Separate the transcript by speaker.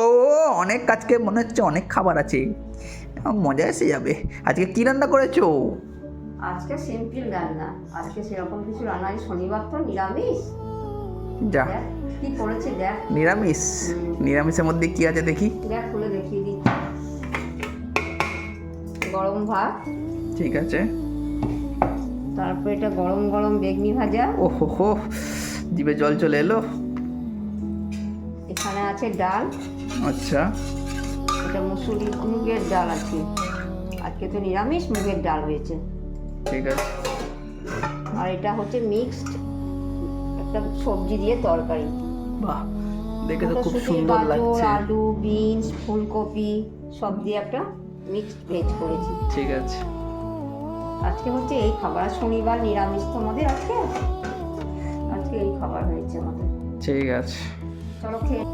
Speaker 1: ও, অনেক আজকে মনে হচ্ছে অনেক খাবার আছে, মজা এসে যাবে। আজকে কি রান্না করেছো?
Speaker 2: আজকে সিম্পল রান্না, আজকে সেরকম কিছু রান্না নেই, শনিবার তো নিরামিষ।
Speaker 1: যা,
Speaker 2: দেখ কি করেছে দেখ।
Speaker 1: নিরামিষ? নিরামিষের মধ্যে কি আছে দেখি?
Speaker 2: দেখ খুলে দেখিয়ে দিচ্ছি। গরম ভাত,
Speaker 1: ঠিক আছে।
Speaker 2: তারপর এটা গরম গরম বেগনি ভাজা,
Speaker 1: ও হো হো, জিভে জল চলে এলো।
Speaker 2: এখানে আছে ডাল,
Speaker 1: আচ্ছা,
Speaker 2: এটা মুগের ডাল আছে, আজকে তো নিরামিষ মুগের ডাল হয়েছে।
Speaker 1: ঠিক আছে।
Speaker 2: আর এটা হচ্ছে মিক্সড একটা সবজি দিয়ে তরকারি।
Speaker 1: বাহ, দেখে তো খুব
Speaker 2: মটরশুঁটি,
Speaker 1: সুন্দর
Speaker 2: গাজর,
Speaker 1: লাগছে।
Speaker 2: আলু, বিনস, ফুলকপি সব দিয়ে একটা মিক্সড ভেজ করেছি।
Speaker 1: ঠিক আছে।
Speaker 2: আজকে হচ্ছে এই খাবার, শনিবার নিরামিষ তো আমাদের আজকে এই খাবার হয়েছে আমাদের।
Speaker 1: ঠিক আছে।
Speaker 2: চলো খেয়ে